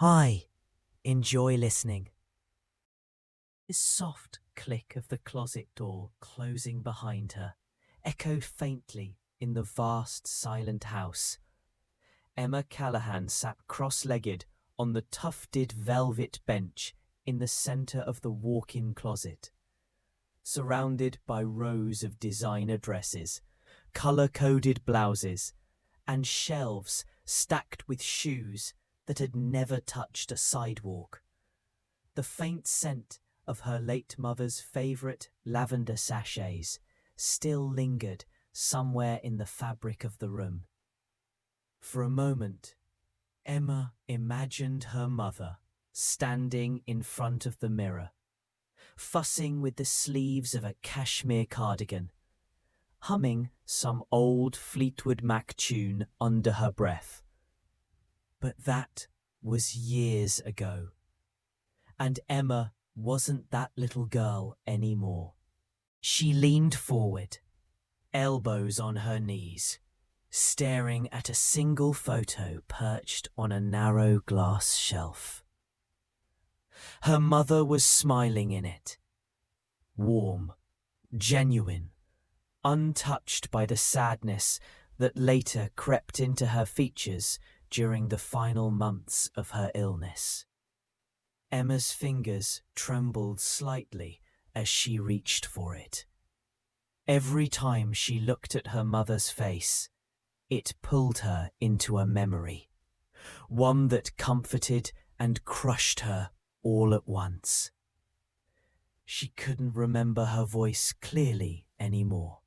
Hi, enjoy listening. The soft click of the closet door closing behind her echoed faintly in the vast, silent house. Emma Callahan sat cross-legged on the tufted velvet bench in the centre of the walk-in closet, surrounded by rows of designer dresses, colour-coded blouses, and shelves stacked with shoes that had never touched a sidewalk. The faint scent of her late mother's favourite lavender sachets still lingered somewhere in the fabric of the room. For a moment, Emma imagined her mother standing in front of the mirror, fussing with the sleeves of a cashmere cardigan, humming some old Fleetwood Mac tune under her breath. But that was years ago, and Emma wasn't that little girl anymore. She leaned forward, elbows on her knees, staring at a single photo perched on a narrow glass shelf. Her mother was smiling in it, warm, genuine, untouched by the sadness that later crept into her features during the final months of her illness. Emma's fingers trembled slightly as she reached for it. Every time she looked at her mother's face, it pulled her into a memory, one that comforted and crushed her all at once. She couldn't remember her voice clearly anymore.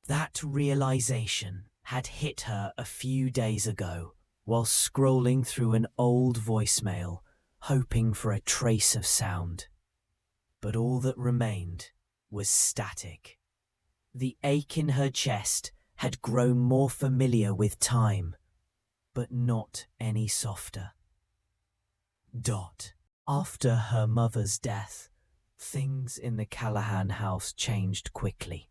That realization had hit her a few days ago while scrolling through an old voicemail, hoping for a trace of sound. But all that remained was static. The ache in her chest had grown more familiar with time, but not any softer. After her mother's death, things in the Callahan house changed quickly.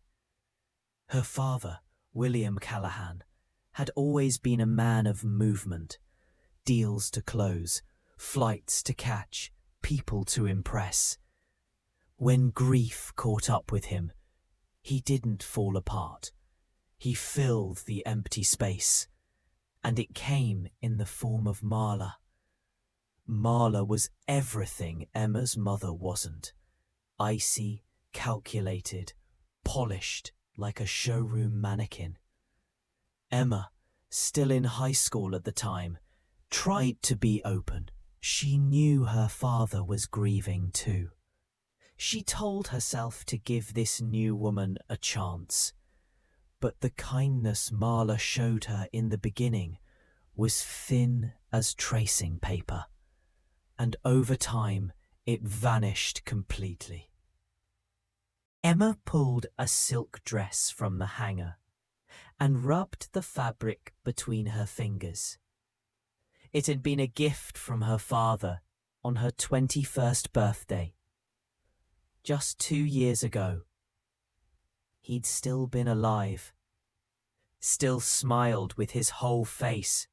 Her father, William Callahan, had always been a man of movement, deals to close, flights to catch, people to impress. When grief caught up with him, he didn't fall apart. He filled the empty space, and it came in the form of Marla. Marla was everything Emma's mother wasn't. Icy, calculated, polished like a showroom mannequin. Emma, still in high school at the time, tried to be open. She knew her father was grieving too. She told herself to give this new woman a chance. But the kindness Marla showed her in the beginning was thin as tracing paper, and over time it vanished completely. Emma pulled a silk dress from the hanger and rubbed the fabric between her fingers. It had been a gift from her father on her 21st birthday, just 2 years ago. He'd still been alive, still smiled with his whole face,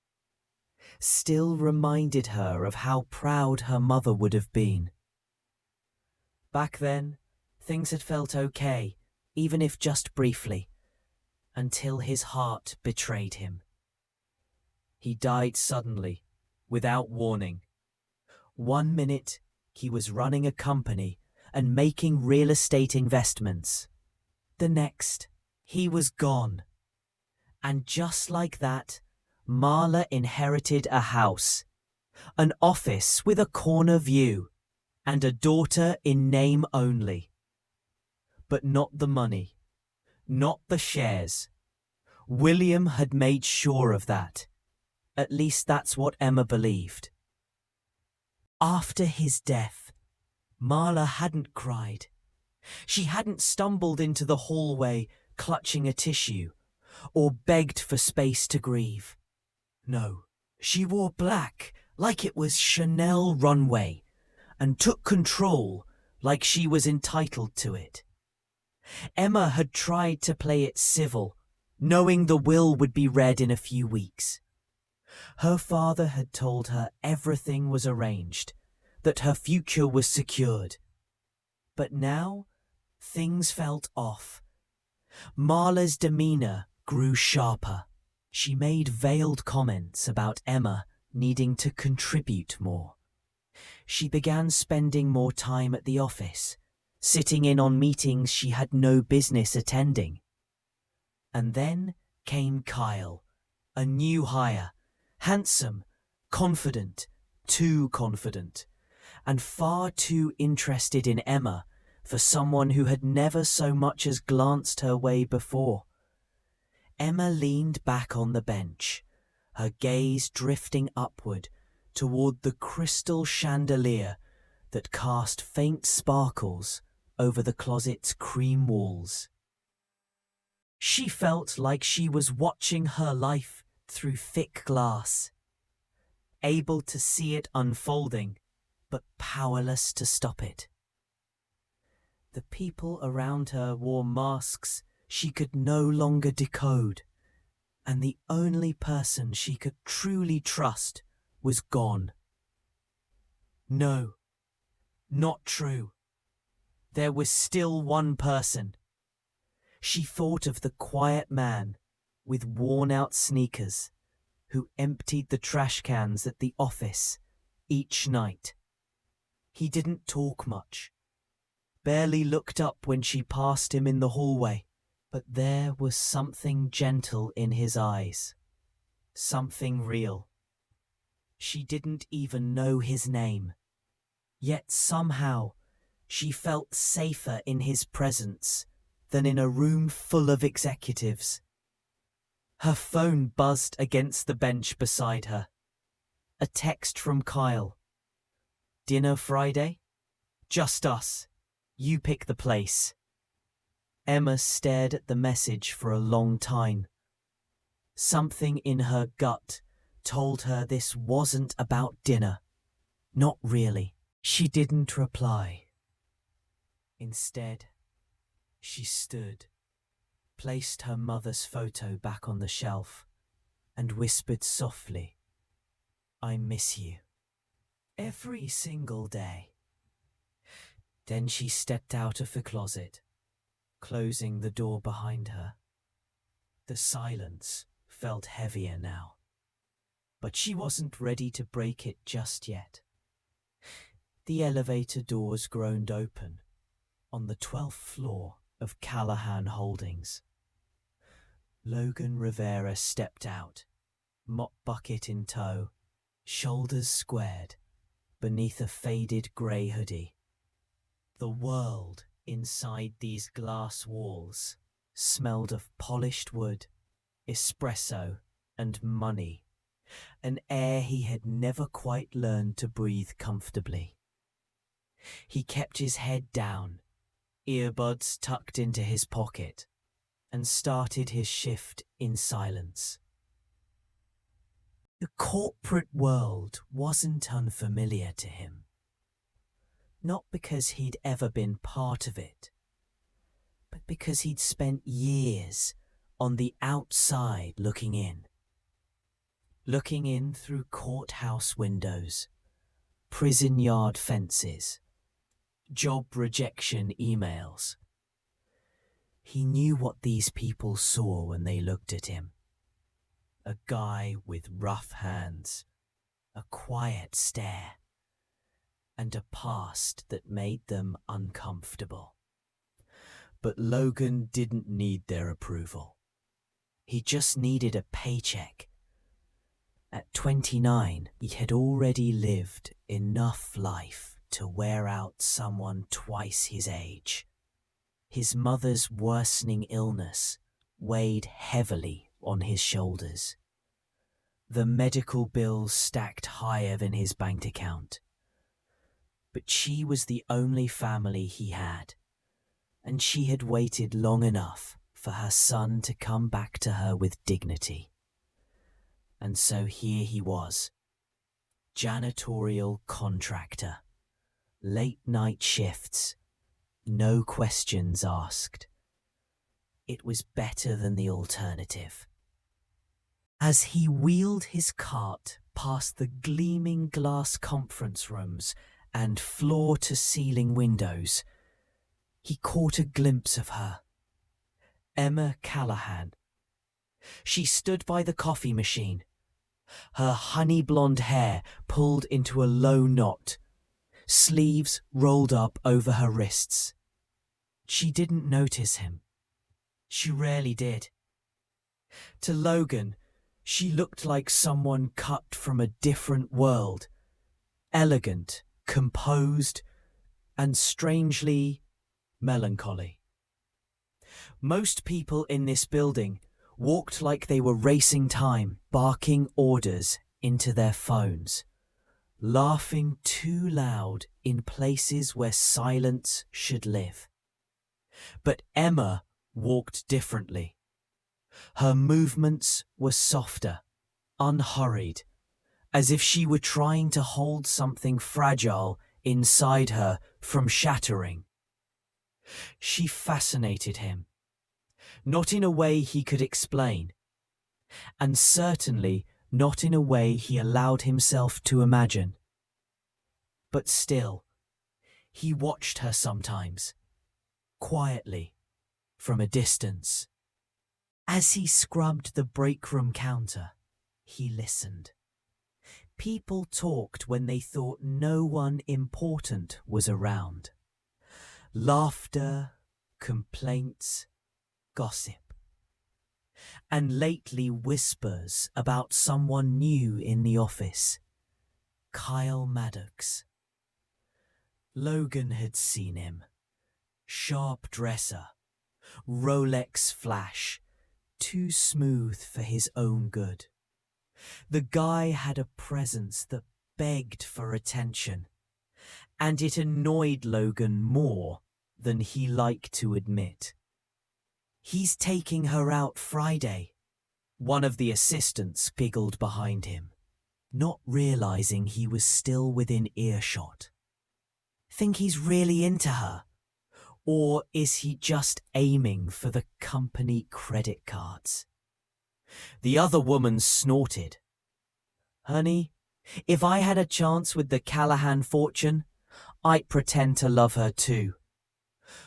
still reminded her of how proud her mother would have been. Back then, things had felt okay, even if just briefly, until his heart betrayed him. He died suddenly, without warning. 1 minute, he was running a company and making real estate investments. The next, he was gone. And just like that, Marla inherited a house, an office with a corner view, and a daughter in name only. But not the money, not the shares. William had made sure of that. At least that's what Emma believed. After his death, Marla hadn't cried. She hadn't stumbled into the hallway clutching a tissue, or begged for space to grieve. No, she wore black like it was Chanel runway, and took control like she was entitled to it. Emma had tried to play it civil, knowing the will would be read in a few weeks. Her father had told her everything was arranged, that her future was secured. But now, things felt off. Marla's demeanor grew sharper. She made veiled comments about Emma needing to contribute more. She began spending more time at the office, sitting in on meetings she had no business attending. And then came Kyle, a new hire, handsome, confident, too confident, and far too interested in Emma for someone who had never so much as glanced her way before. Emma leaned back on the bench, her gaze drifting upward toward the crystal chandelier that cast faint sparkles over the closet's cream walls. She felt like she was watching her life through thick glass, able to see it unfolding, but powerless to stop it. The people around her wore masks she could no longer decode, and the only person she could truly trust was gone. No, not true. There was still one person. She thought of the quiet man with worn-out sneakers who emptied the trash cans at the office each night. He didn't talk much, barely looked up when she passed him in the hallway, but there was something gentle in his eyes, something real. She didn't even know his name, yet somehow she felt safer in his presence than in a room full of executives. Her phone buzzed against the bench beside her. A text from Kyle. "Dinner Friday? Just us. You pick the place." Emma stared at the message for a long time. Something in her gut told her this wasn't about dinner. Not really. She didn't reply. Instead, she stood, placed her mother's photo back on the shelf, and whispered softly, "I miss you. Every single day." Then she stepped out of the closet, closing the door behind her. The silence felt heavier now, but she wasn't ready to break it just yet. The elevator doors groaned open on the 12th floor of Callahan Holdings. Logan Rivera stepped out, mop bucket in tow, shoulders squared, beneath a faded grey hoodie. The world inside these glass walls smelled of polished wood, espresso, and money, an air he had never quite learned to breathe comfortably. He kept his head down, earbuds tucked into his pocket, and started his shift in silence. The corporate world wasn't unfamiliar to him. Not because he'd ever been part of it, but because he'd spent years on the outside looking in. Looking in through courthouse windows, prison yard fences, job rejection emails. He knew what these people saw when they looked at him. A guy with rough hands, a quiet stare, and a past that made them uncomfortable. But Logan didn't need their approval. He just needed a paycheck. At 29, he had already lived enough life to wear out someone twice his age. His mother's worsening illness weighed heavily on his shoulders. The medical bills stacked higher than his bank account. But she was the only family he had, and she had waited long enough for her son to come back to her with dignity. And so here he was, janitorial contractor, late night shifts, no questions asked. It was better than the alternative. As he wheeled his cart past the gleaming glass conference rooms and floor-to-ceiling windows, he caught a glimpse of her. Emma Callahan. She stood by the coffee machine, her honey-blonde hair pulled into a low knot, sleeves rolled up over her wrists. She didn't notice him. She rarely did. To Logan, she looked like someone cut from a different world, elegant, composed, and strangely melancholy. Most people in this building walked like they were racing time, barking orders into their phones, laughing too loud in places where silence should live. But Emma walked differently. Her movements were softer, unhurried, as if she were trying to hold something fragile inside her from shattering. She fascinated him, not in a way he could explain, and certainly not in a way he allowed himself to imagine. But still, he watched her sometimes, quietly, from a distance. As he scrubbed the break room counter, he listened. People talked when they thought no one important was around. Laughter, complaints, gossip. And lately whispers about someone new in the office. Kyle Maddox. Logan had seen him. Sharp dresser, Rolex flash, too smooth for his own good. The guy had a presence that begged for attention, and it annoyed Logan more than he liked to admit. "He's taking her out Friday," one of the assistants giggled behind him, not realizing he was still within earshot. "Think he's really into her? Or is he just aiming for the company credit cards?" The other woman snorted. "Honey, if I had a chance with the Callahan fortune, I'd pretend to love her too."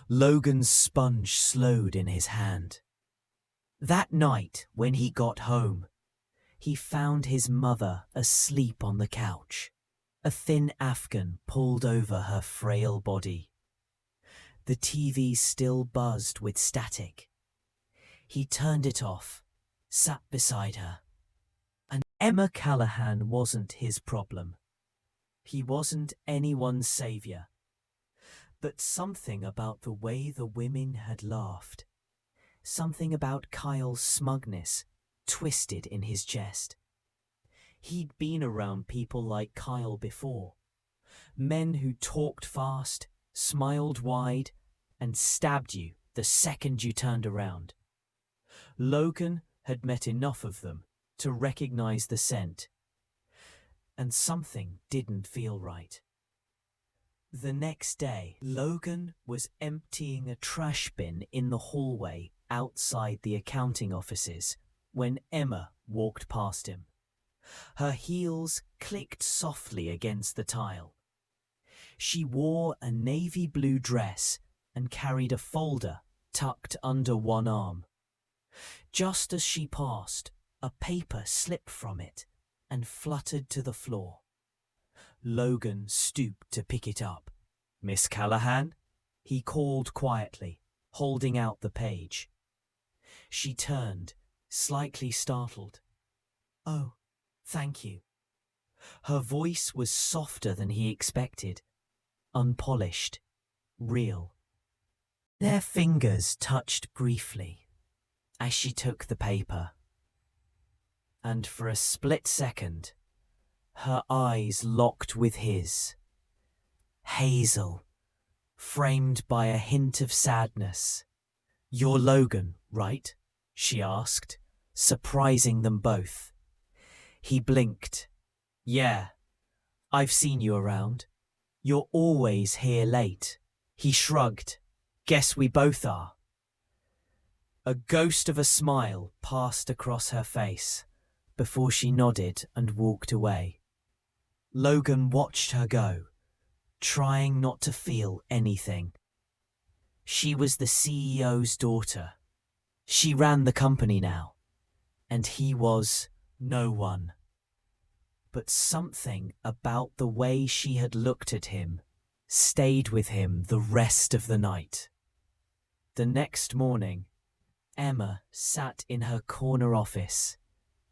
Logan's sponge slowed in his hand. That night, when he got home, he found his mother asleep on the couch, a thin Afghan pulled over her frail body. The TV still buzzed with static. He turned it off, sat beside her. And Emma Callahan wasn't his problem. He wasn't anyone's savior. But something about the way the women had laughed, something about Kyle's smugness, twisted in his chest. He'd been around people like Kyle before. Men who talked fast, smiled wide, and stabbed you the second you turned around. Logan had met enough of them to recognize the scent, and something didn't feel right. The next day, Logan was emptying a trash bin in the hallway outside the accounting offices when Emma walked past him. Her heels clicked softly against the tile. She wore a navy blue dress and carried a folder tucked under one arm. Just as she passed, a paper slipped from it and fluttered to the floor. Logan stooped to pick it up. "Miss Callahan?" he called quietly, holding out the page. She turned, slightly startled. "Oh, thank you." Her voice was softer than he expected, unpolished, real. Their fingers touched briefly as she took the paper, and for a split second, her eyes locked with his. Hazel, framed by a hint of sadness. "You're Logan, right?" she asked, surprising them both. He blinked. "Yeah, I've seen you around. You're always here late." He shrugged. "Guess we both are." A ghost of a smile passed across her face. before she nodded and walked away. Logan watched her go, trying not to feel anything. She was the CEO's daughter. She ran the company now, and he was no one. But something about the way she had looked at him stayed with him the rest of the night. The next morning, Emma sat in her corner office,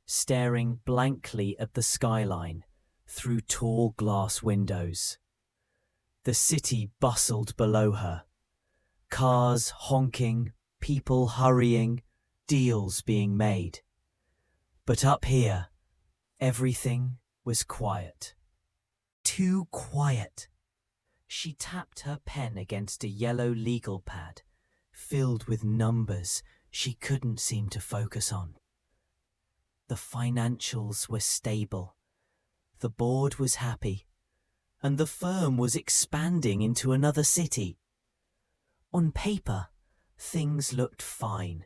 staring blankly at the skyline through tall glass windows. The city bustled below her. Cars honking, people hurrying, deals being made. But up here, everything was quiet. Too quiet. She tapped her pen against a yellow legal pad, filled with numbers she couldn't seem to focus on. The financials were stable. The board was happy. And the firm was expanding into another city. On paper, things looked fine.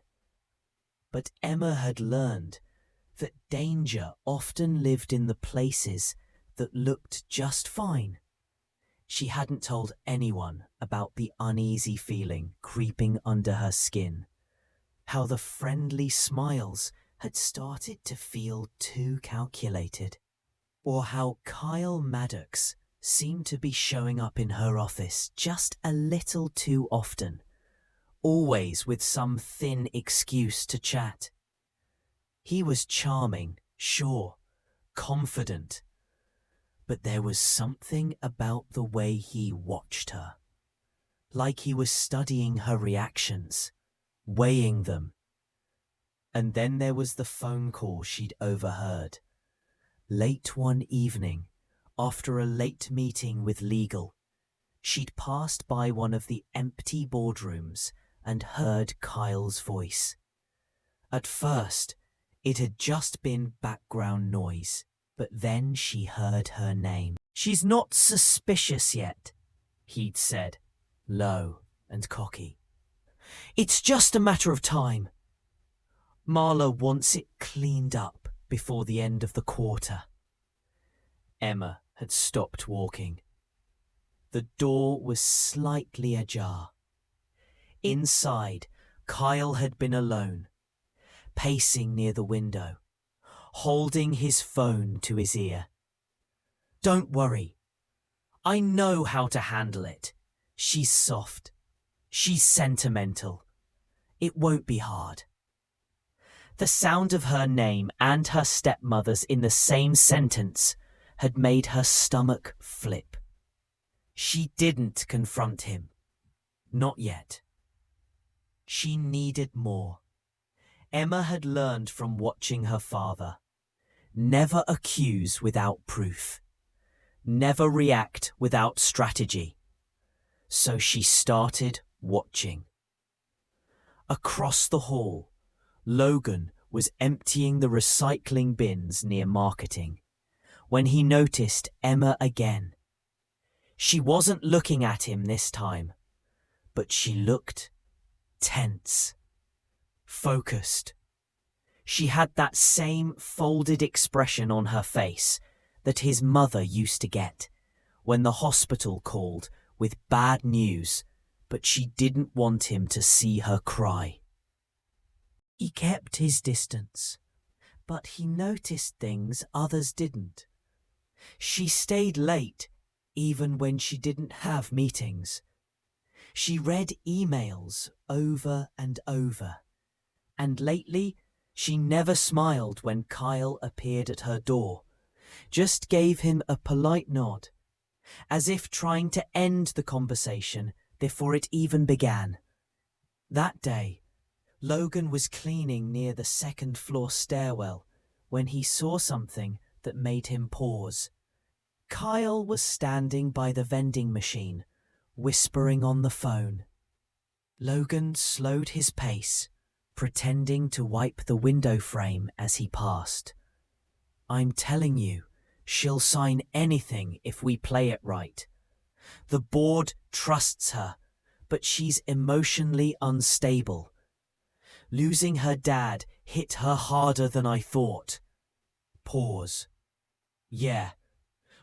But Emma had learned that danger often lived in the places that looked just fine. She hadn't told anyone about the uneasy feeling creeping under her skin, how the friendly smiles had started to feel too calculated, or how Kyle Maddox seemed to be showing up in her office just a little too often, always with some thin excuse to chat. He was charming, sure, confident, but there was something about the way he watched her, like he was studying her reactions, weighing them. And then there was the phone call she'd overheard. Late one evening, after a late meeting with legal, she'd passed by one of the empty boardrooms and heard Kyle's voice. At first, it had just been background noise, but then she heard her name. "She's not suspicious yet," he'd said, low and cocky. "It's just a matter of time. Marla wants it cleaned up before the end of the quarter." Emma had stopped walking. The door was slightly ajar. Inside, Kyle had been alone, pacing near the window, holding his phone to his ear. "Don't worry. I know how to handle it. She's soft. She's sentimental. It won't be hard." The sound of her name and her stepmother's in the same sentence had made her stomach flip. She didn't confront him. Not yet. She needed more. Emma had learned from watching her father. Never accuse without proof. Never react without strategy. So she started watching. Across the hall, Logan was emptying the recycling bins near marketing when he noticed Emma again. She wasn't looking at him this time, but she looked tense, focused. She had that same folded expression on her face that his mother used to get when the hospital called with bad news, but she didn't want him to see her cry. He kept his distance, but he noticed things others didn't. She stayed late even when she didn't have meetings. She read emails over and over, and lately she never smiled when Kyle appeared at her door, just gave him a polite nod, as if trying to end the conversation before it even began. That day, Logan was cleaning near the second-floor stairwell when he saw something that made him pause. Kyle was standing by the vending machine, whispering on the phone. Logan slowed his pace, pretending to wipe the window frame as he passed. "I'm telling you, she'll sign anything if we play it right. The board trusts her, but she's emotionally unstable. Losing her dad hit her harder than I thought. Pause. Yeah,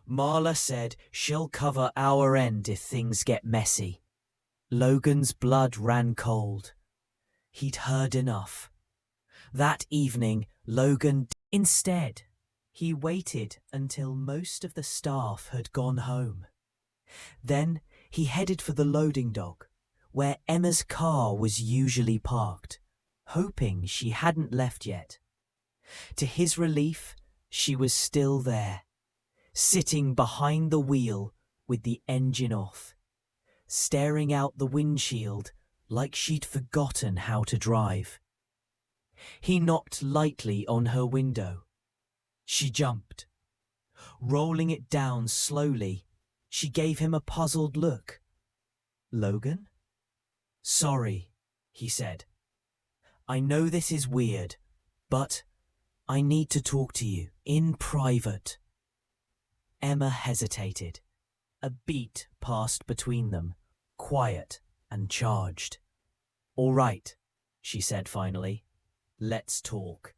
Marla said she'll cover our end if things get messy. Logan's blood ran cold. He'd heard enough. That evening, instead, he waited until most of the staff had gone home. Then he headed for the loading dock, where Emma's car was usually parked, hoping she hadn't left yet. To his relief, she was still there, sitting behind the wheel with the engine off, staring out the windshield like she'd forgotten how to drive. He knocked lightly on her window. She jumped. Rolling it down slowly, she gave him a puzzled look. "Logan?" "Sorry," he said. "I know this is weird, but I need to talk to you in private." Emma hesitated. A beat passed between them, quiet and charged. "All right," she said finally. "Let's talk."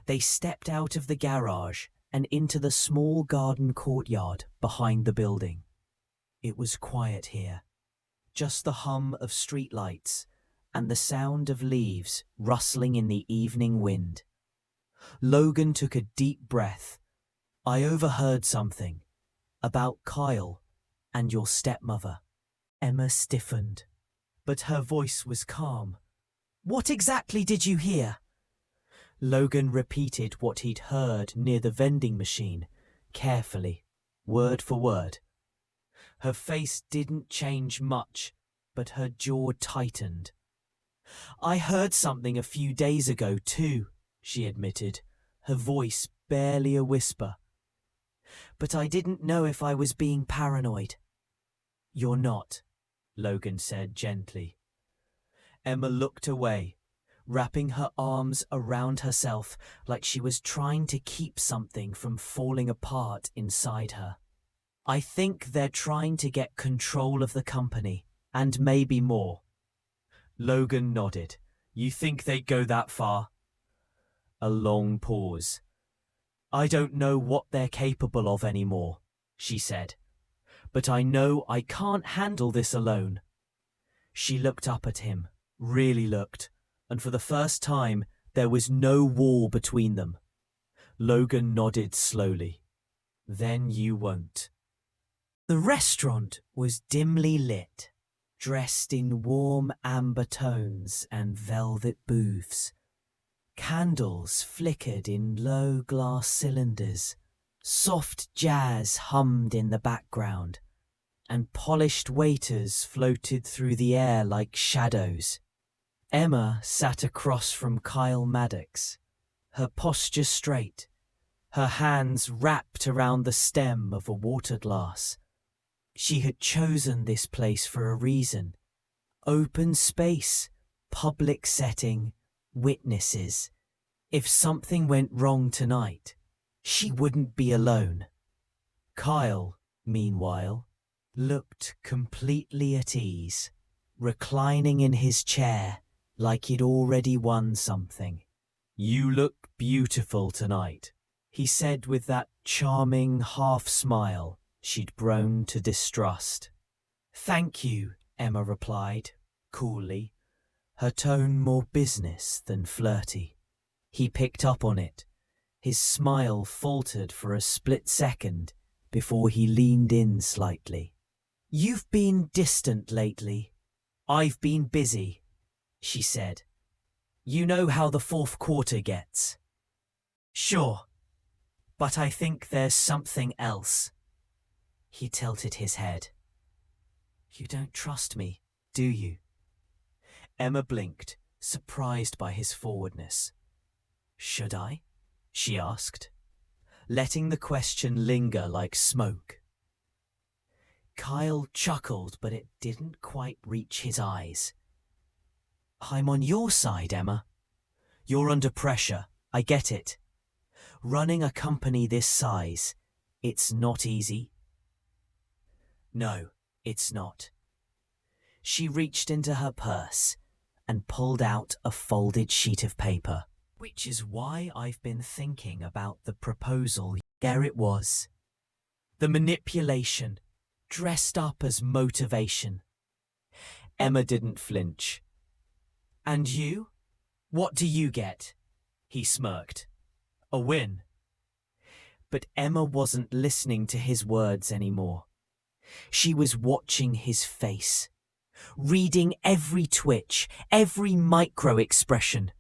They stepped out of the garage and into the small garden courtyard behind the building. It was quiet here, just the hum of streetlights and the sound of leaves rustling in the evening wind. Logan took a deep breath. "I overheard something about Kyle and your stepmother." Emma stiffened, but her voice was calm. "What exactly did you hear?" Logan repeated what he'd heard near the vending machine, carefully, word for word. Her face didn't change much, but her jaw tightened. "I heard something a few days ago too," she admitted, her voice barely a whisper. "But I didn't know if I was being paranoid." "You're not," Logan said gently. Emma looked away, wrapping her arms around herself like she was trying to keep something from falling apart inside her. "I think they're trying to get control of the company, and maybe more." Logan nodded. "You think they'd go that far?" A long pause. "I don't know what they're capable of anymore," she said. "But I know I can't handle this alone." She looked up at him, really looked, and for the first time there was no wall between them. Logan nodded slowly. "Then you won't." The restaurant was dimly lit, dressed in warm amber tones and velvet booths. Candles flickered in low glass cylinders, soft jazz hummed in the background, and polished waiters floated through the air like shadows. Emma sat across from Kyle Maddox, her posture straight, her hands wrapped around the stem of a water glass. She had chosen this place for a reason. Open space, public setting, witnesses. If something went wrong tonight, she wouldn't be alone. Kyle, meanwhile, looked completely at ease, reclining in his chair like he'd already won something. "You look beautiful tonight," he said with that charming half-smile she'd grown to distrust. "Thank you," Emma replied, coolly, her tone more business than flirty. He picked up on it. His smile faltered for a split second before he leaned in slightly. "You've been distant lately." "I've been busy," she said. "You know how the fourth quarter gets." "Sure, but I think there's something else." He tilted his head. "You don't trust me, do you?" Emma blinked, surprised by his forwardness. "Should I?" she asked, letting the question linger like smoke. Kyle chuckled, but it didn't quite reach his eyes. "I'm on your side, Emma. You're under pressure, I get it. Running a company this size, it's not easy." "No, it's not." She reached into her purse and pulled out a folded sheet of paper. Which is why I've been thinking about the proposal. There it was. The manipulation, dressed up as motivation. Emma didn't flinch. And you? What do you get? He smirked. A win. But Emma wasn't listening to his words anymore. She was watching his face, reading every twitch, every micro-expression.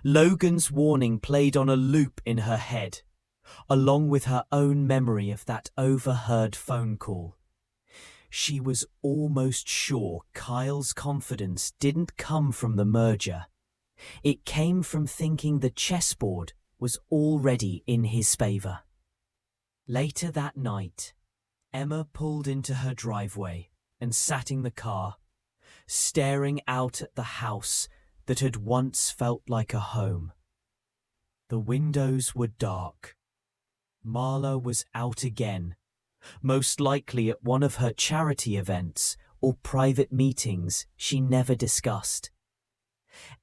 Logan's warning played on a loop in her head, along with her own memory of that overheard phone call. She was almost sure Kyle's confidence didn't come from the merger. It came from thinking the chessboard was already in his favor. Later that night, Emma pulled into her driveway and sat in the car, staring out at the house that had once felt like a home. The windows were dark. Marla was out again, most likely at one of her charity events or private meetings she never discussed.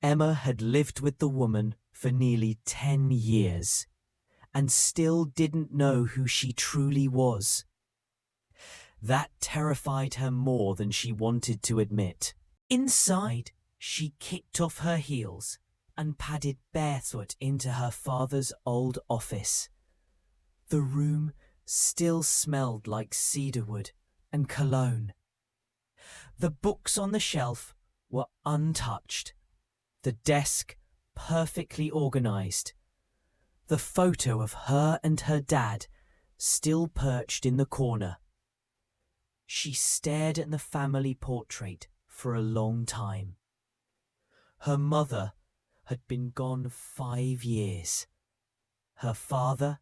Emma had lived with the woman for nearly 10 years and still didn't know who she truly was. That terrified her more than she wanted to admit. Inside, she kicked off her heels and padded barefoot into her father's old office. The room still smelled like cedarwood and cologne. The books on the shelf were untouched, the desk perfectly organized, the photo of her and her dad still perched in the corner. She stared at the family portrait for a long time. Her mother had been gone 5 years. Her father,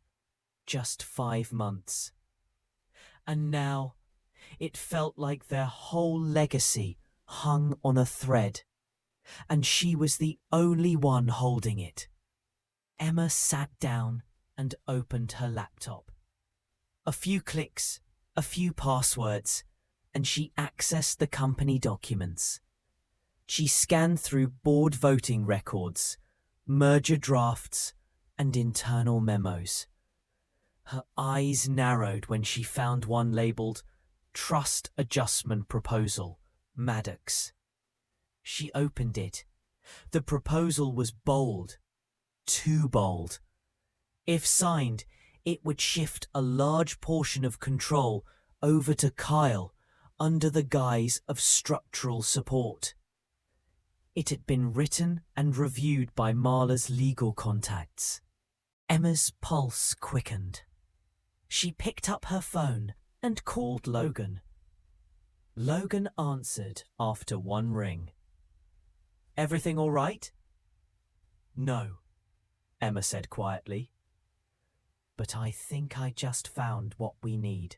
just 5 months. And now it felt like their whole legacy hung on a thread, and she was the only one holding it. Emma sat down and opened her laptop. A few clicks, a few passwords, and she accessed the company documents. She scanned through board voting records, merger drafts, and internal memos. Her eyes narrowed when she found one labeled Trust Adjustment Proposal, Maddox. She opened it. The proposal was bold, too bold. If signed, it would shift a large portion of control over to Kyle under the guise of structural support. It had been written and reviewed by Marla's legal contacts. Emma's pulse quickened. She picked up her phone and called Logan. Logan answered after one ring. Everything all right? No, Emma said quietly. But I think I just found what we need.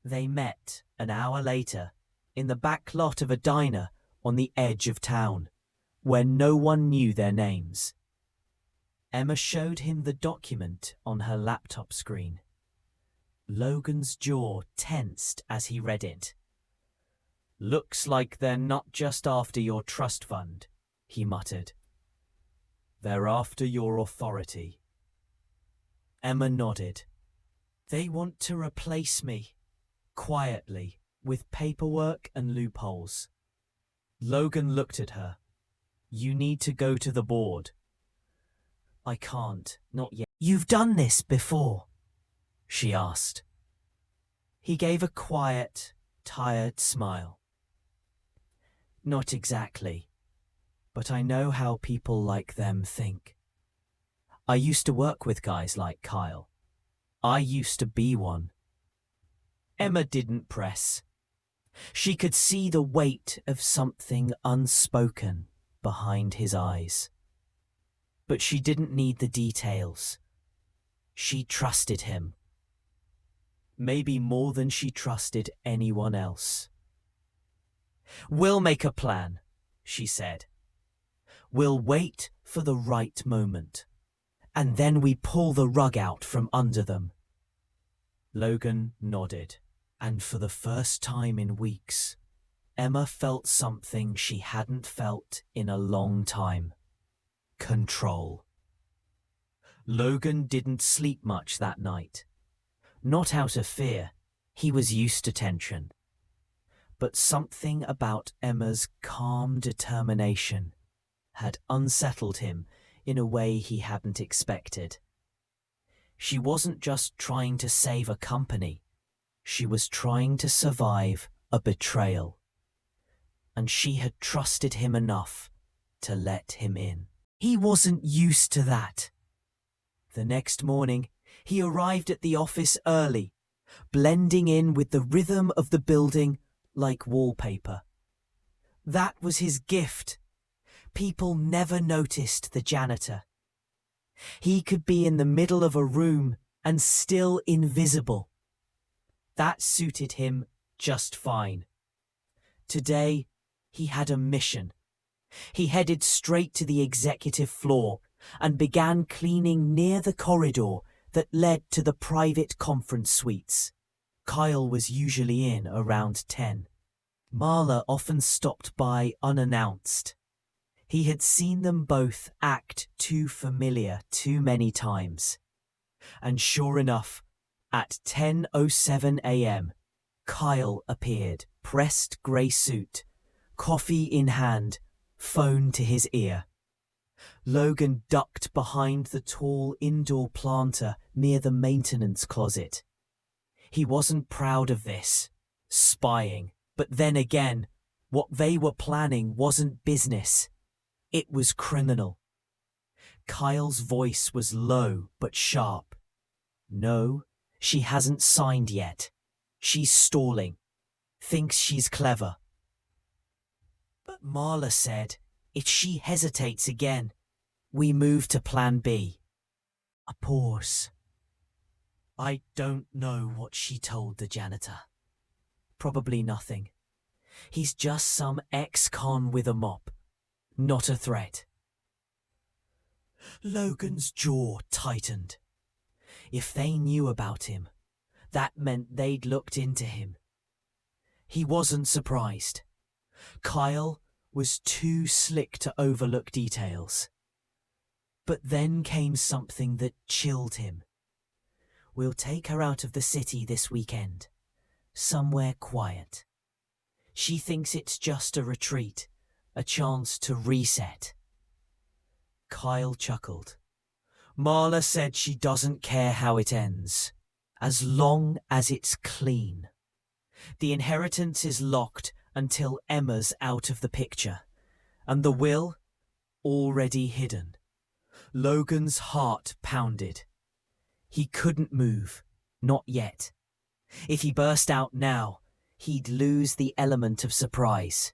They met an hour later in the back lot of a diner on the edge of town, where no one knew their names. Emma showed him the document on her laptop screen. Logan's jaw tensed as he read it. Looks like they're not just after your trust fund, he muttered. They're after your authority. Emma nodded. They want to replace me, quietly, with paperwork and loopholes. Logan looked at her. You need to go to the board. I can't, not yet. You've done this before, she asked. He gave a quiet, tired smile. Not exactly, but I know how people like them think. I used to work with guys like Kyle. I used to be one. Emma didn't press. She could see the weight of something unspoken behind his eyes. But she didn't need the details. She trusted him. Maybe more than she trusted anyone else. We'll make a plan, she said. We'll wait for the right moment, and then we pull the rug out from under them. Logan nodded, and for the first time in weeks, Emma felt something she hadn't felt in a long time. control. Logan didn't sleep much that night. Not out of fear, he was used to tension. But something about Emma's calm determination had unsettled him in a way he hadn't expected. She wasn't just trying to save a company, she was trying to survive a betrayal. And she had trusted him enough to let him in. He wasn't used to that. The next morning, he arrived at the office early, blending in with the rhythm of the building like wallpaper. That was his gift. People never noticed the janitor. He could be in the middle of a room and still invisible. That suited him just fine. Today, he had a mission. He headed straight to the executive floor and began cleaning near the corridor that led to the private conference suites. Kyle was usually in around 10. Marla often stopped by unannounced. He had seen them both act too familiar too many times. And sure enough, at 10:07 a.m., Kyle appeared, pressed grey suit, coffee in hand, phone to his ear. Logan ducked behind the tall indoor planter near the maintenance closet. He wasn't proud of this, spying, but then again, what they were planning wasn't business. It was criminal. Kyle's voice was low but sharp. No, she hasn't signed yet. She's stalling. Thinks she's clever. But Marla said, if she hesitates again, we move to plan B. A pause. I don't know what she told the janitor. Probably nothing. He's just some ex-con with a mop, not a threat. Logan's jaw tightened. If they knew about him, that meant they'd looked into him. He wasn't surprised. Kyle was too slick to overlook details. But then came something that chilled him. We'll take her out of the city this weekend, somewhere quiet. She thinks it's just a retreat, a chance to reset. Kyle chuckled. Marla said she doesn't care how it ends, as long as it's clean. The inheritance is locked until Emma's out of the picture, and the will already hidden. Logan's heart pounded. He couldn't move, not yet. If he burst out now, he'd lose the element of surprise.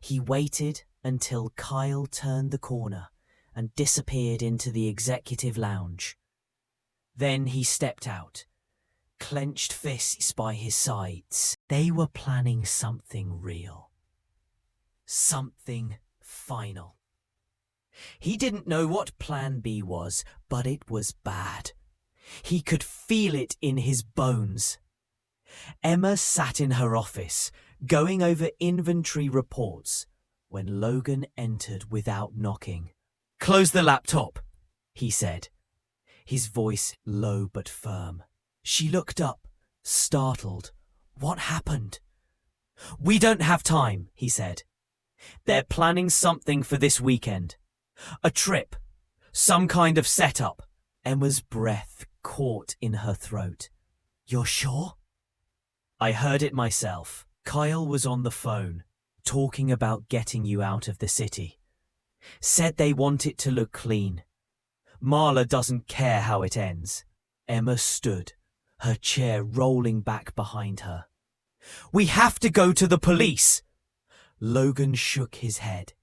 He waited until Kyle turned the corner and disappeared into the executive lounge. Then he stepped out, clenched fists by his sides. They were planning something real. Something final. He didn't know what Plan B was, but it was bad. He could feel it in his bones. Emma sat in her office, going over inventory reports, when Logan entered without knocking. "Close the laptop," he said, his voice low but firm. She looked up, startled. What happened? "We don't have time," he said. "They're planning something for this weekend. A trip. Some kind of setup." Emma's breath caught in her throat. "You're sure?" "I heard it myself. Kyle was on the phone, talking about getting you out of the city. Said they want it to look clean. Marla doesn't care how it ends." Emma stood, her chair rolling back behind her. "We have to go to the police." Logan shook his head.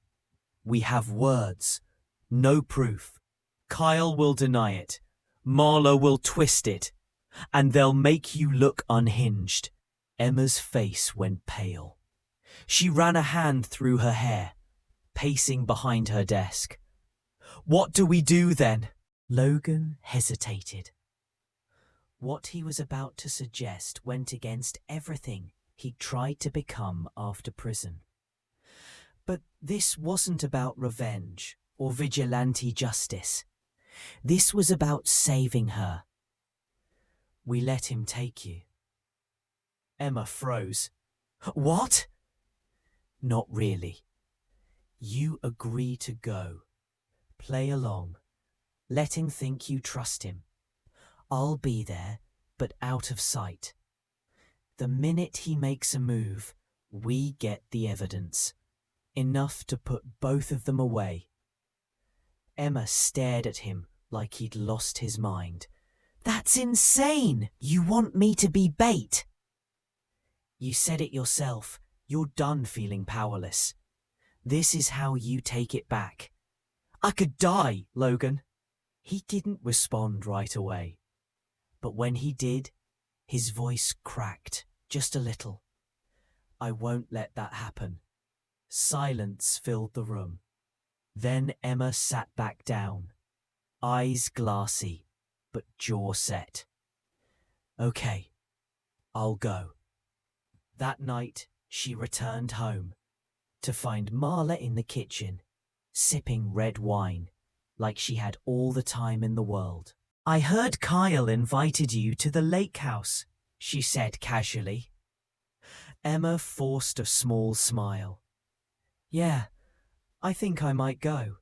"We have words, no proof. Kyle will deny it. Marla will twist it, and they'll make you look unhinged." Emma's face went pale. She ran a hand through her hair, pacing behind her desk. "What do we do then?" Logan hesitated. What he was about to suggest went against everything he'd tried to become after prison. But this wasn't about revenge or vigilante justice. This was about saving her. We let him take you. Emma froze. What? Not really. You agree to go. Play along. Let him think you trust him. I'll be there, but out of sight. The minute he makes a move, we get the evidence. Enough to put both of them away. Emma stared at him like he'd lost his mind. That's insane! You want me to be bait? You said it yourself. You're done feeling powerless. This is how you take it back. I could die, Logan. He didn't respond right away. But when he did, his voice cracked just a little. I won't let that happen. Silence filled the room. Then Emma sat back down, eyes glassy, but jaw set. Okay, I'll go. That night, she returned home to find Marla in the kitchen, sipping red wine, like she had all the time in the world. I heard Kyle invited you to the lake house, she said casually. Emma forced a small smile. Yeah, I think I might go.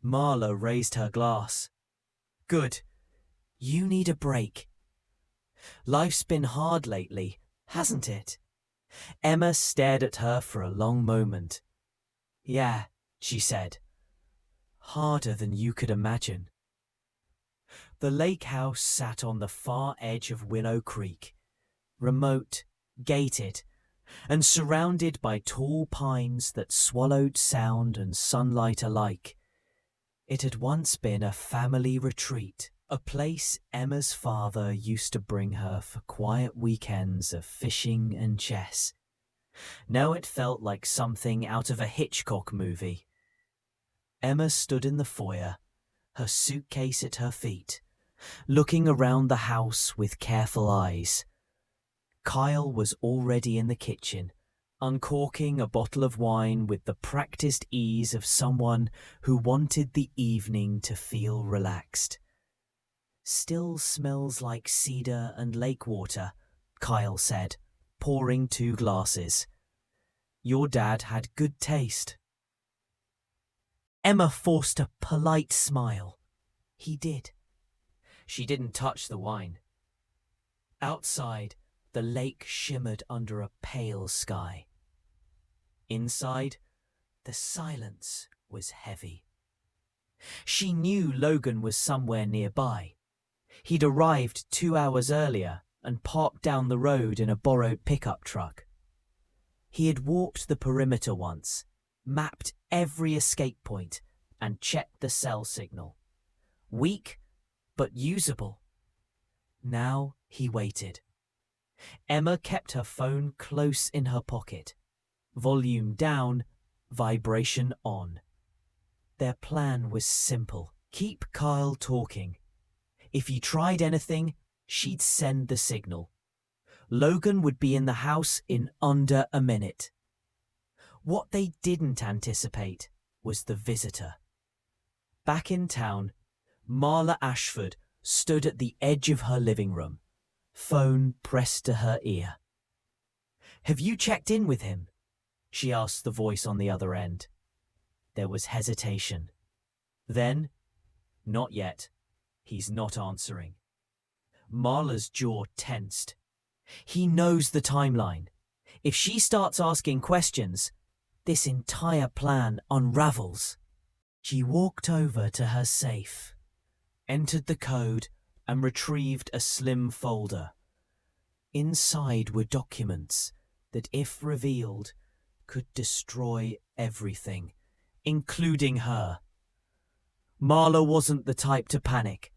Marla raised her glass. Good. You need a break. Life's been hard lately, hasn't it? Emma stared at her for a long moment. Yeah, she said. Harder than you could imagine. The lake house sat on the far edge of Willow Creek, remote, gated, and surrounded by tall pines that swallowed sound and sunlight alike. It had once been a family retreat, a place Emma's father used to bring her for quiet weekends of fishing and chess. Now it felt like something out of a Hitchcock movie. Emma stood in the foyer, her suitcase at her feet, looking around the house with careful eyes. Kyle was already in the kitchen, uncorking a bottle of wine with the practiced ease of someone who wanted the evening to feel relaxed. Still smells like cedar and lake water, Kyle said, pouring 2 glasses. Your dad had good taste. Emma forced a polite smile. He did. She didn't touch the wine. Outside, the lake shimmered under a pale sky. Inside, the silence was heavy. She knew Logan was somewhere nearby. He'd arrived 2 hours earlier and parked down the road in a borrowed pickup truck. He had walked the perimeter once, mapped every escape point, and checked the cell signal. Weak, but usable. Now he waited. Emma kept her phone close in her pocket. Volume down, vibration on. Their plan was simple. Keep Kyle talking. If he tried anything, she'd send the signal. Logan would be in the house in under a minute. What they didn't anticipate was the visitor. Back in town, Marla Ashford stood at the edge of her living room, phone pressed to her ear. Have you checked in with him? She asked the voice on the other end. There was hesitation. Then, not yet. He's not answering. Marla's jaw tensed. He knows the timeline. If she starts asking questions, this entire plan unravels. She walked over to her safe, entered the code, and retrieved a slim folder. Inside were documents that, if revealed, could destroy everything, including her. Marla wasn't the type to panic,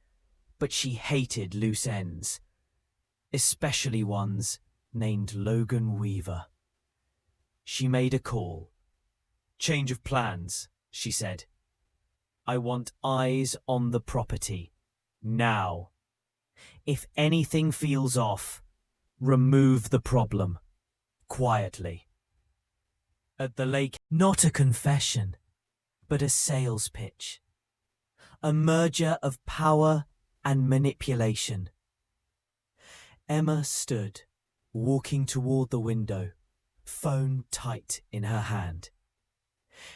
but she hated loose ends, especially ones named Logan Weaver. She made a call. Change of plans, she said. I want eyes on the property. Now. If anything feels off, remove the problem. Quietly. At the lake, not a confession. but a sales pitch. A merger of power and manipulation. Emma stood, walking toward the window, phone tight in her hand.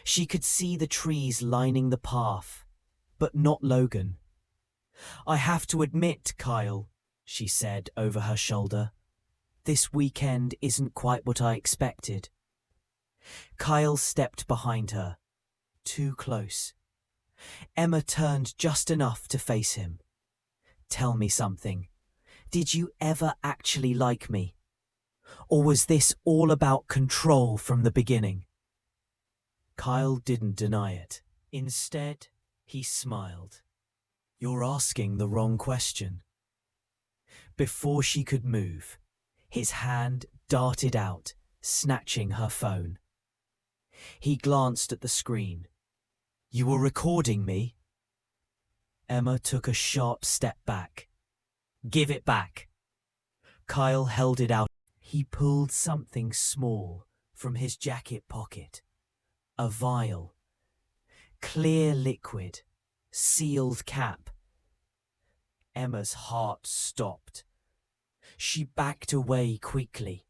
She could see the trees lining the path, but not Logan. "I have to admit, Kyle," she said over her shoulder, "this weekend isn't quite what I expected." Kyle stepped behind her, too close. Emma turned just enough to face him. "Tell me something. Did you ever actually like me? Or was this all about control from the beginning?" Kyle didn't deny it. Instead, he smiled. "You're asking the wrong question." Before she could move, his hand darted out, snatching her phone. He glanced at the screen. "You were recording me?" Emma took a sharp step back. "Give it back." Kyle held it out. He pulled something small from his jacket pocket. A vial. Clear liquid. Sealed cap. Emma's heart stopped. She backed away quickly.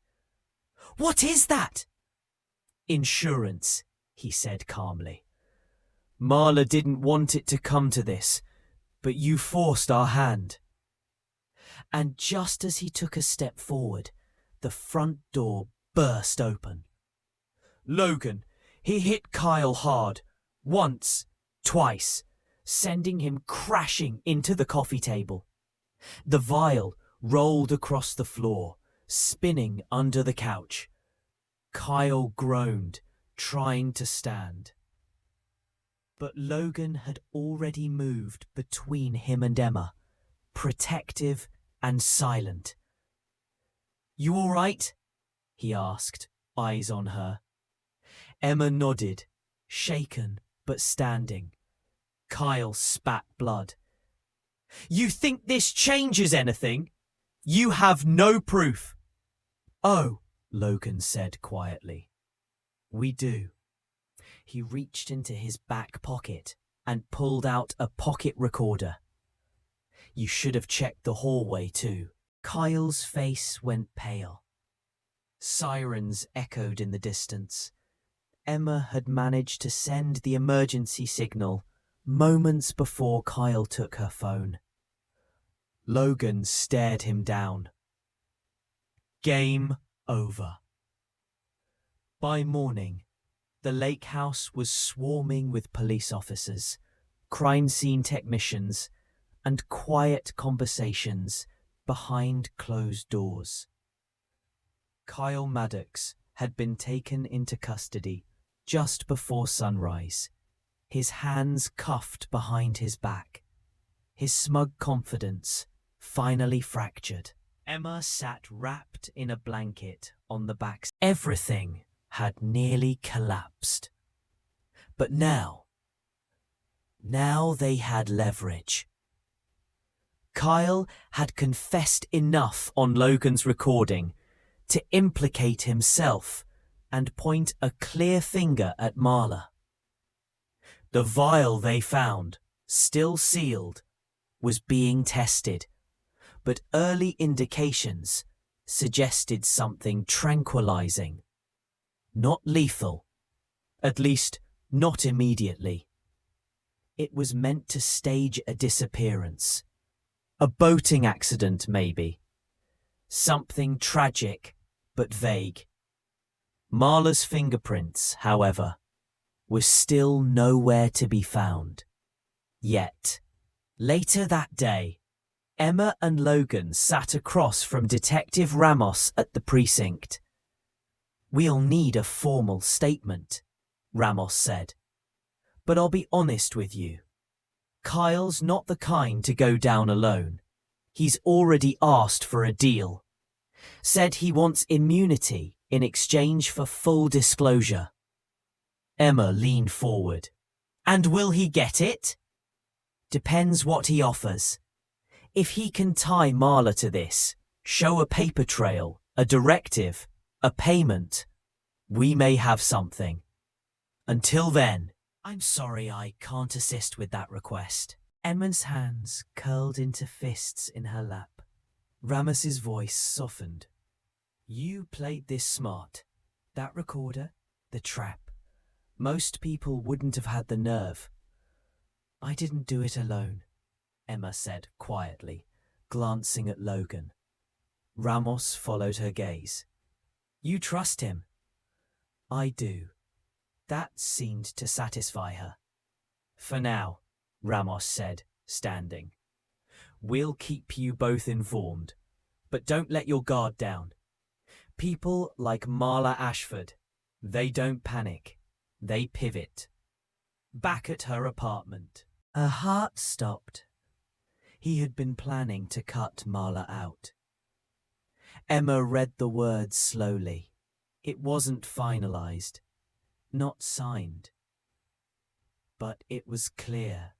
"What is that?" "Insurance," he said calmly. "Marla didn't want it to come to this, but you forced our hand." And just as he took a step forward, the front door burst open. Logan, he hit Kyle hard, once, twice, sending him crashing into the coffee table. The vial rolled across the floor, spinning under the couch. Kyle groaned, trying to stand. But Logan had already moved between him and Emma, protective and silent. "You all right?" he asked, eyes on her. Emma nodded, shaken but standing. Kyle spat blood. "You think this changes anything? You have no proof." "Oh," Logan said quietly. "We do." He reached into his back pocket and pulled out a pocket recorder. "You should have checked the hallway too." Kyle's face went pale. Sirens echoed in the distance. Emma had managed to send the emergency signal moments before Kyle took her phone. Logan stared him down. Game over. By morning, the lake house was swarming with police officers, crime scene technicians, and quiet conversations behind closed doors. Kyle Maddox had been taken into custody just before sunrise, his hands cuffed behind his back, his smug confidence finally fractured. Emma sat wrapped in a blanket on the back. Everything had nearly collapsed. But now they had leverage. Kyle had confessed enough on Logan's recording to implicate himself and point a clear finger at Marla. The vial they found, still sealed, was being tested, but early indications suggested something tranquilizing. Not lethal, at least not immediately. It was meant to stage a disappearance. A boating accident, maybe. Something tragic, but vague. Marla's fingerprints, however, were still nowhere to be found. Yet, later that day, Emma and Logan sat across from Detective Ramos at the precinct. "We'll need a formal statement," Ramos said. "But I'll be honest with you. Kyle's not the kind to go down alone. He's already asked for a deal. Said he wants immunity in exchange for full disclosure." Emma leaned forward. "And will he get it?" "Depends what he offers. If he can tie Marla to this, show a paper trail, a directive, a payment, we may have something. Until then, I'm sorry, I can't assist with that request. Emma's hands curled into fists in her lap. Ramos's voice softened. You played this smart. That recorder, the trap. Most people wouldn't have had the nerve. I didn't do it alone, Emma said quietly, glancing at Logan. Ramos followed her gaze. You trust him? I do. That seemed to satisfy her. For now, Ramos said, standing. We'll keep you both informed, but don't let your guard down. People like Marla Ashford, they don't panic, they pivot. Back at her apartment, her heart stopped. He had been planning to cut Marla out. Emma read the words slowly. It wasn't finalized, not signed. But it was clear.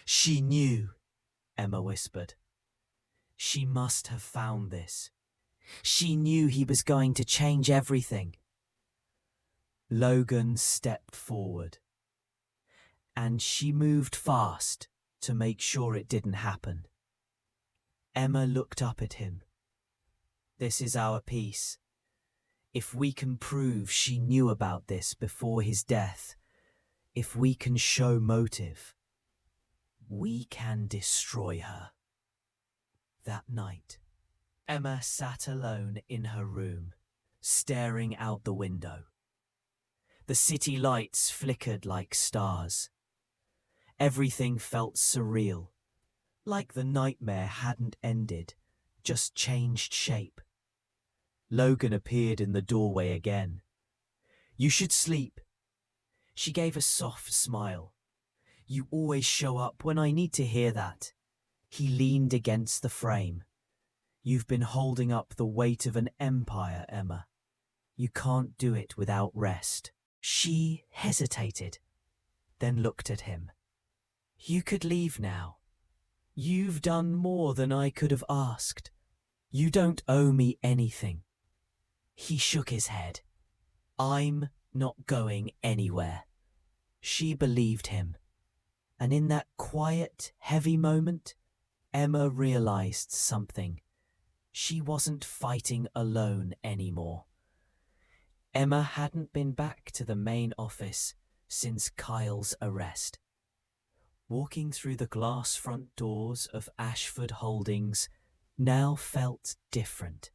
She knew, Emma whispered. She must have found this. She knew he was going to change everything. Logan stepped forward, and she moved fast to make sure it didn't happen. Emma looked up at him. This is our piece. If we can prove she knew about this before his death, if we can show motive, we can destroy her. That night, Emma sat alone in her room, staring out the window. The city lights flickered like stars. Everything felt surreal, like the nightmare hadn't ended, just changed shape. Logan appeared in the doorway again. You should sleep. She gave a soft smile. You always show up when I need to hear that. He leaned against the frame. You've been holding up the weight of an empire, Emma. You can't do it without rest. She hesitated, then looked at him. You could leave now. You've done more than I could have asked. You don't owe me anything. He shook his head. I'm not going anywhere. She believed him. And in that quiet, heavy moment, Emma realized something. She wasn't fighting alone anymore. Emma hadn't been back to the main office since Kyle's arrest. Walking through the glass front doors of Ashford Holdings now felt different,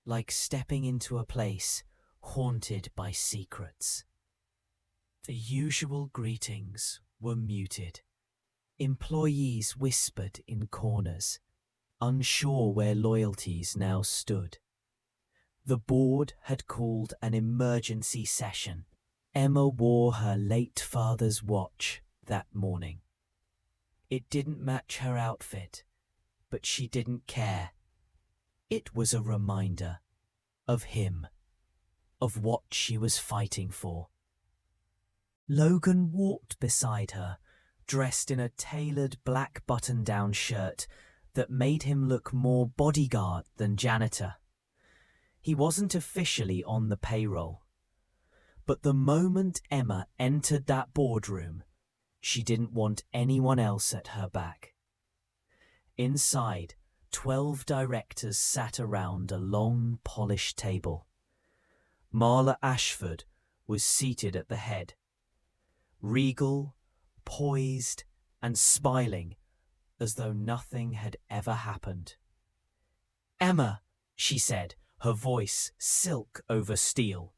like stepping into a place haunted by secrets. The usual greetings were muted. Employees whispered in corners, unsure where loyalties now stood. The board had called an emergency session. Emma wore her late father's watch that morning. It didn't match her outfit, but she didn't care. It was a reminder of him, of what she was fighting for. Logan walked beside her, dressed in a tailored black button-down shirt that made him look more bodyguard than janitor. He wasn't officially on the payroll. But the moment Emma entered that boardroom, she didn't want anyone else at her back. Inside, 12 directors sat around a long, polished table. Marla Ashford was seated at the head, regal, poised, and smiling as though nothing had ever happened. Emma, she said, her voice silk over steel.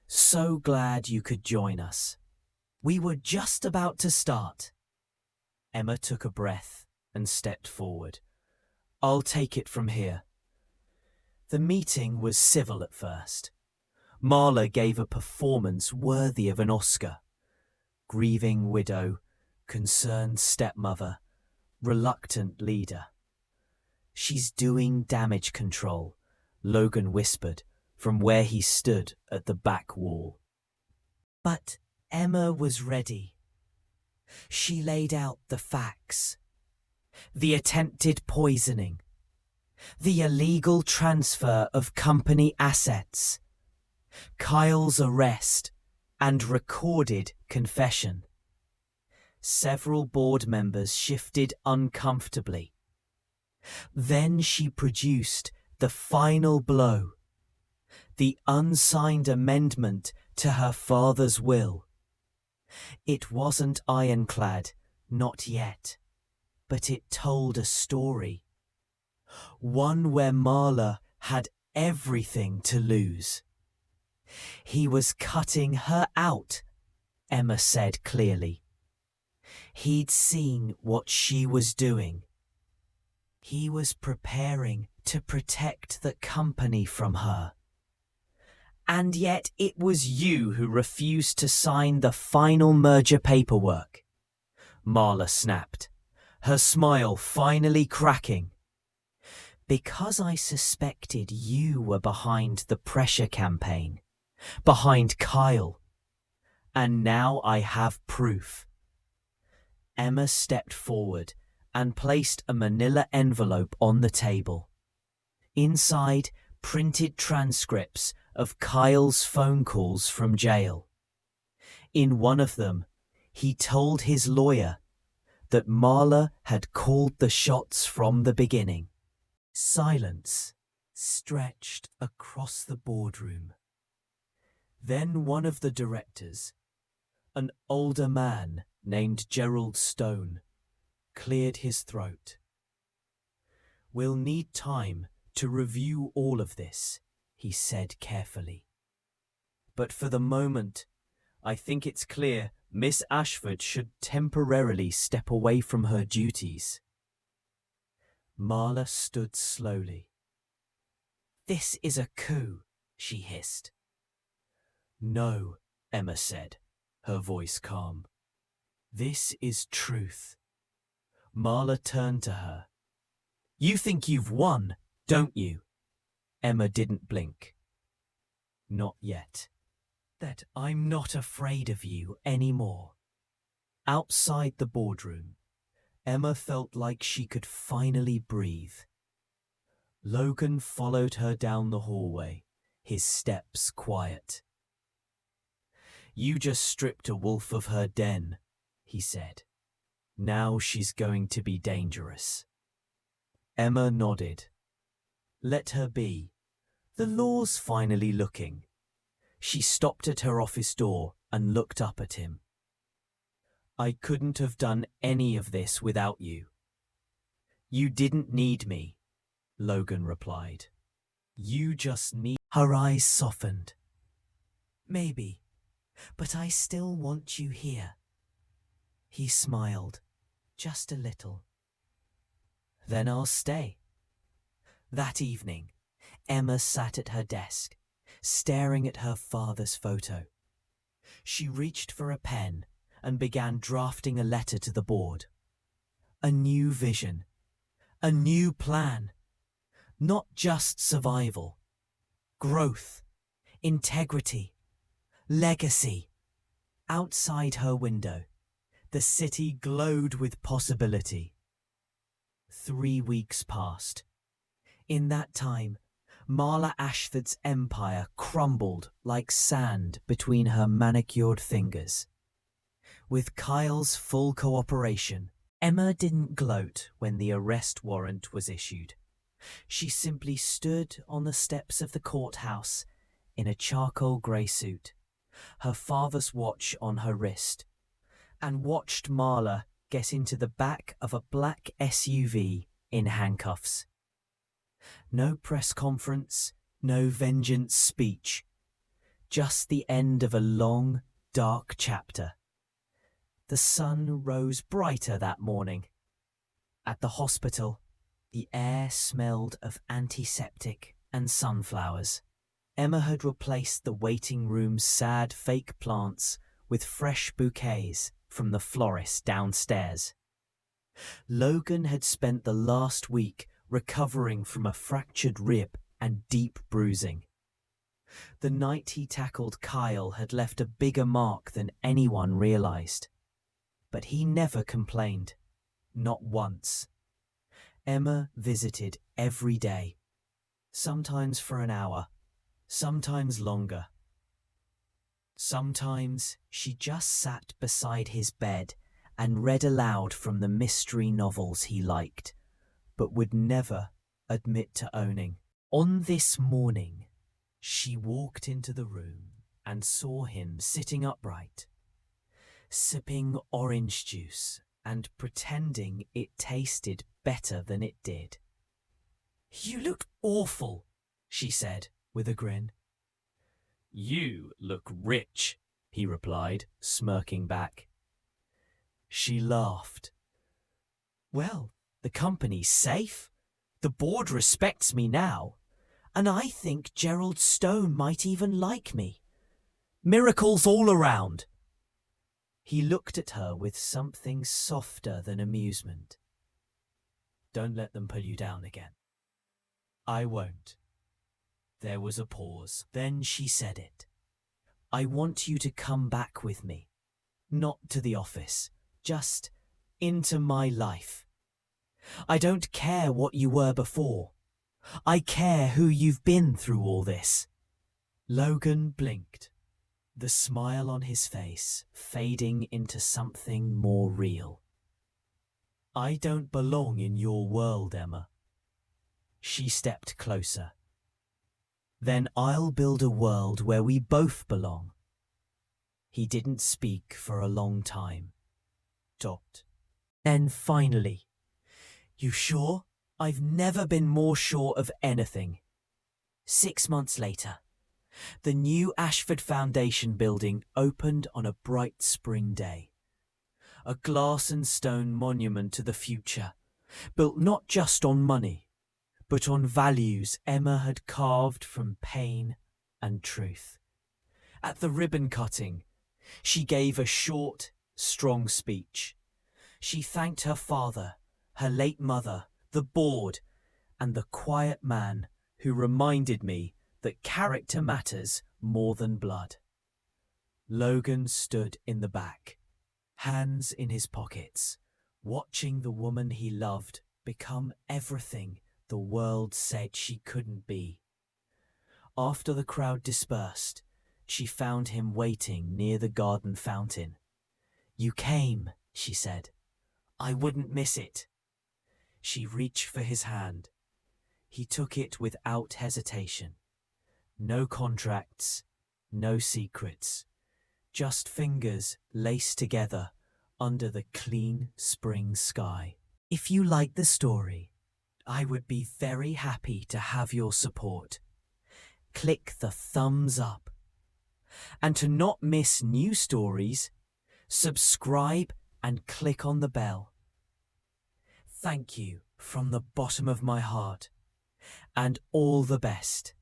So glad you could join us. We were just about to start. Emma took a breath and stepped forward. I'll take it from here. The meeting was civil at first. Marla gave a performance worthy of an Oscar. Grieving widow, concerned stepmother, reluctant leader. She's doing damage control, Logan whispered from where he stood at the back wall. But Emma was ready. She laid out the facts. The attempted poisoning. The illegal transfer of company assets. Kyle's arrest and recorded confession. Several board members shifted uncomfortably. Then she produced the final blow, the unsigned amendment to her father's will. It wasn't ironclad, not yet, but it told a story. One where Marla had everything to lose. He was cutting her out, Emma said clearly. He'd seen what she was doing. He was preparing to protect the company from her. And yet it was you who refused to sign the final merger paperwork, Marla snapped, her smile finally cracking. Because I suspected you were behind the pressure campaign, behind Kyle. And now I have proof. Emma stepped forward and placed a manila envelope on the table. Inside, printed transcripts of Kyle's phone calls from jail. In one of them, he told his lawyer that Marla had called the shots from the beginning. Silence stretched across the boardroom. Then one of the directors, an older man named Gerald Stone, cleared his throat. We'll need time to review all of this, he said carefully. But for the moment, I think it's clear Miss Ashford should temporarily step away from her duties. Marla stood slowly. This is a coup, she hissed. No, Emma said, her voice calm. This is truth. Marla turned to her. You think you've won, don't you? Emma didn't blink. Not yet. That I'm not afraid of you anymore. Outside the boardroom, Emma felt like she could finally breathe. Logan followed her down the hallway, his steps quiet. You just stripped a wolf of her den, he said. Now she's going to be dangerous. Emma nodded. Let her be. The law's finally looking. She stopped at her office door and looked up at him. I couldn't have done any of this without you. You didn't need me, Logan replied. You just need... Her eyes softened. Maybe, but I still want you here. He smiled, just a little. Then I'll stay. That evening, Emma sat at her desk, staring at her father's photo. She reached for a pen and began drafting a letter to the board. A new vision, a new plan. Not just survival, growth, integrity, legacy. Outside her window, the city glowed with possibility. 3 weeks passed. In that time, Marla Ashford's empire crumbled like sand between her manicured fingers. With Kyle's full cooperation, Emma didn't gloat when the arrest warrant was issued. She simply stood on the steps of the courthouse in a charcoal grey suit, her father's watch on her wrist, and watched Marla get into the back of a black SUV in handcuffs. No press conference, no vengeance speech, just the end of a long, dark chapter. The sun rose brighter that morning. At the hospital, the air smelled of antiseptic and sunflowers. Emma had replaced the waiting room's sad fake plants with fresh bouquets from the florist downstairs. Logan had spent the last week recovering from a fractured rib and deep bruising. The night he tackled Kyle had left a bigger mark than anyone realized. But he never complained, not once. Emma visited every day, sometimes for an hour, sometimes longer. Sometimes she just sat beside his bed and read aloud from the mystery novels he liked, but would never admit to owning. On this morning, she walked into the room and saw him sitting upright, sipping orange juice and pretending it tasted better than it did. "You look awful," she said with a grin. "You look rich," he replied, smirking back. She laughed. "Well, the company's safe. The board respects me now, and I think Gerald Stone might even like me. Miracles all around." He looked at her with something softer than amusement. "Don't let them pull you down again." "I won't." There was a pause. Then she said it. "I want you to come back with me. Not to the office, just into my life. I don't care what you were before. I care who you've been through all this." Logan blinked, the smile on his face fading into something more real. "I don't belong in your world, Emma." She stepped closer. "Then I'll build a world where we both belong." He didn't speak for a long time. Then finally, "You sure?" "I've never been more sure of anything." 6 months later, the new Ashford Foundation building opened on a bright spring day. A glass and stone monument to the future, built not just on money, but on values Emma had carved from pain and truth. At the ribbon cutting, she gave a short, strong speech. She thanked her father, her late mother, the board, and the quiet man who reminded me that character matters more than blood. Logan stood in the back, hands in his pockets, watching the woman he loved become everything the world said she couldn't be. After the crowd dispersed, she found him waiting near the garden fountain. "You came," she said. "I wouldn't miss it." She reached for his hand. He took it without hesitation. No contracts, no secrets, just fingers laced together under the clean spring sky. If you like the story, I would be very happy to have your support. Click the thumbs up. And to not miss new stories, subscribe and click on the bell. Thank you from the bottom of my heart, and all the best.